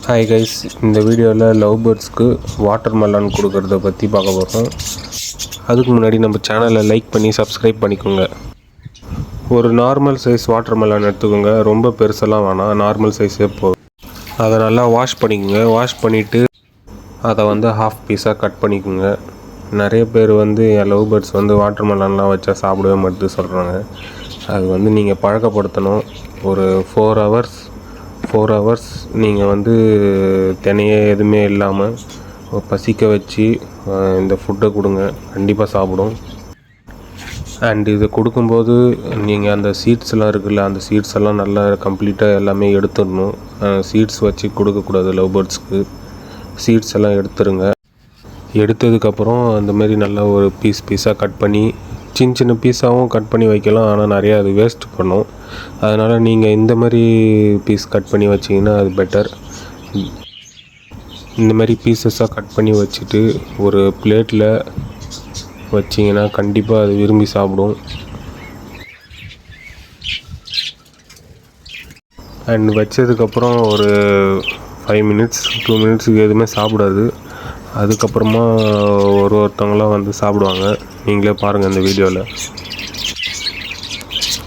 Hi guys, இந்த வீடியோவில் love பேர்ட்ஸ்க்கு water melon கொடுக்கறத பற்றி பார்க்க போகிறோம். அதுக்கு முன்னாடி நம்ம சேனலை லைக் பண்ணி சப்ஸ்கிரைப் பண்ணிக்கோங்க. ஒரு நார்மல் சைஸ் வாட்டர் மெலன் எடுத்துக்கோங்க. ரொம்ப பெருசெல்லாம் வேணாம், நார்மல் சைஸே போதும். அதை நல்லா வாஷ் பண்ணிக்கோங்க. வாஷ் பண்ணிவிட்டு அதை ஹாஃப் பீஸாக கட் பண்ணிக்கோங்க. நிறைய பேர் என் லவ் பேர்ட்ஸ் வாட்டர் மெலன்லாம் வச்சா சாப்பிடவே மாட்டேது சொல்கிறாங்க. அது நீங்கள் பழக்கப்படுத்தணும். ஒரு 4 ஹவர்ஸ் நீங்கள் தினையே எதுவுமே இல்லாமல் பசிக்க வச்சு இந்த ஃபுட்டை கொடுங்க. கண்டிப்பாக சாப்பிடும். அண்ட் இதை கொடுக்கும்போது நீங்கள் அந்த சீட்ஸ்லாம் இருக்குல்ல, அந்த சீட்ஸ் எல்லாம் நல்லா கம்ப்ளீட்டாக எல்லாமே எடுத்துடணும். சீட்ஸ் வச்சு கொடுக்கக்கூடாது லவ் பேர்ட்ஸ்க்கு. சீட்ஸ் எல்லாம் எடுத்துருங்க. எடுத்ததுக்கப்புறம் அந்தமாரி நல்லா ஒரு பீஸாக கட் பண்ணி சின்ன பீஸாகவும் கட் பண்ணி வைக்கலாம். ஆனால் நிறையா அது வேஸ்ட் பண்ணும். அதனால் நீங்கள் இந்த மாதிரி பீஸ் கட் பண்ணி வச்சிங்கன்னா அது பெட்டர். இந்த மாதிரி பீசஸாக கட் பண்ணி வச்சுட்டு ஒரு பிளேட்டில் வச்சிங்கன்னா கண்டிப்பாக அது விரும்பி சாப்பிடும். அண்ட் வச்சதுக்கப்புறம் ஒரு 5 மினிட்ஸ் 2 மினிட்ஸுக்கு எதுவுமே சாப்பிடாது. அதுக்கப்புறமா ஒருத்தவங்களாம் சாப்பிடுவாங்க. நீங்களே பாருங்கள், இந்த வீடியோவில்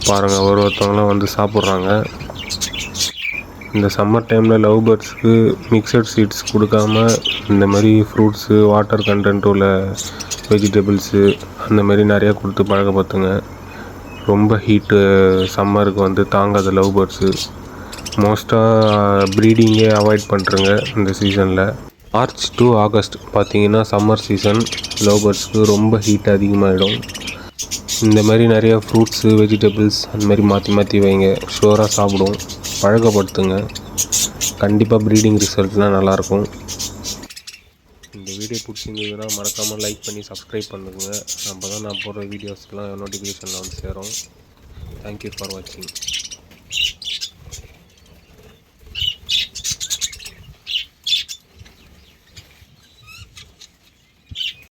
பாருங்கள், ஒருத்தவங்களாம் சாப்பிட்றாங்க. இந்த சம்மர் டைமில் லவ் பேர்ட்ஸ்க்கு மிக்சட் சீட்ஸ் கொடுக்காம இந்த மாதிரி ஃப்ரூட்ஸு, வாட்டர் கண்டென்ட் உள்ள வெஜிடபிள்ஸு அந்த மாதிரி நிறையா கொடுத்து பழக்கப்படுத்துங்க. ரொம்ப ஹீட்டு சம்மருக்கு தாங்காது லவ் பேர்ட்ஸு. மோஸ்ட்டாக ப்ரீடிங்கே அவாய்ட் பண்ணுறங்க இந்த சீசனில். மார்ச் டு ஆகஸ்ட் பார்த்திங்கன்னா சம்மர் சீசன். லவ் பேர்ட்ஸ்க்கு ரொம்ப ஹீட் அதிகமாகிடும். இந்த மாதிரி நிறையா ஃப்ரூட்ஸு, வெஜிடபிள்ஸ் அந்த மாதிரி மாற்றி வைங்க. ஷுவராக சாப்பிடும். பழக்கப்படுத்துங்க. கண்டிப்பாக ப்ரீடிங் ரிசல்ட்லாம் நல்லாயிருக்கும். இந்த வீடியோ பிடிச்சிருந்ததுன்னா மறக்காமல் லைக் பண்ணி சப்ஸ்கிரைப் பண்ணுங்கள். அப்போ தான் நான் போடுற வீடியோஸ்க்கெலாம் நோட்டிஃபிகேஷனில் சேரும். தேங்க்யூ ஃபார் வாட்சிங்.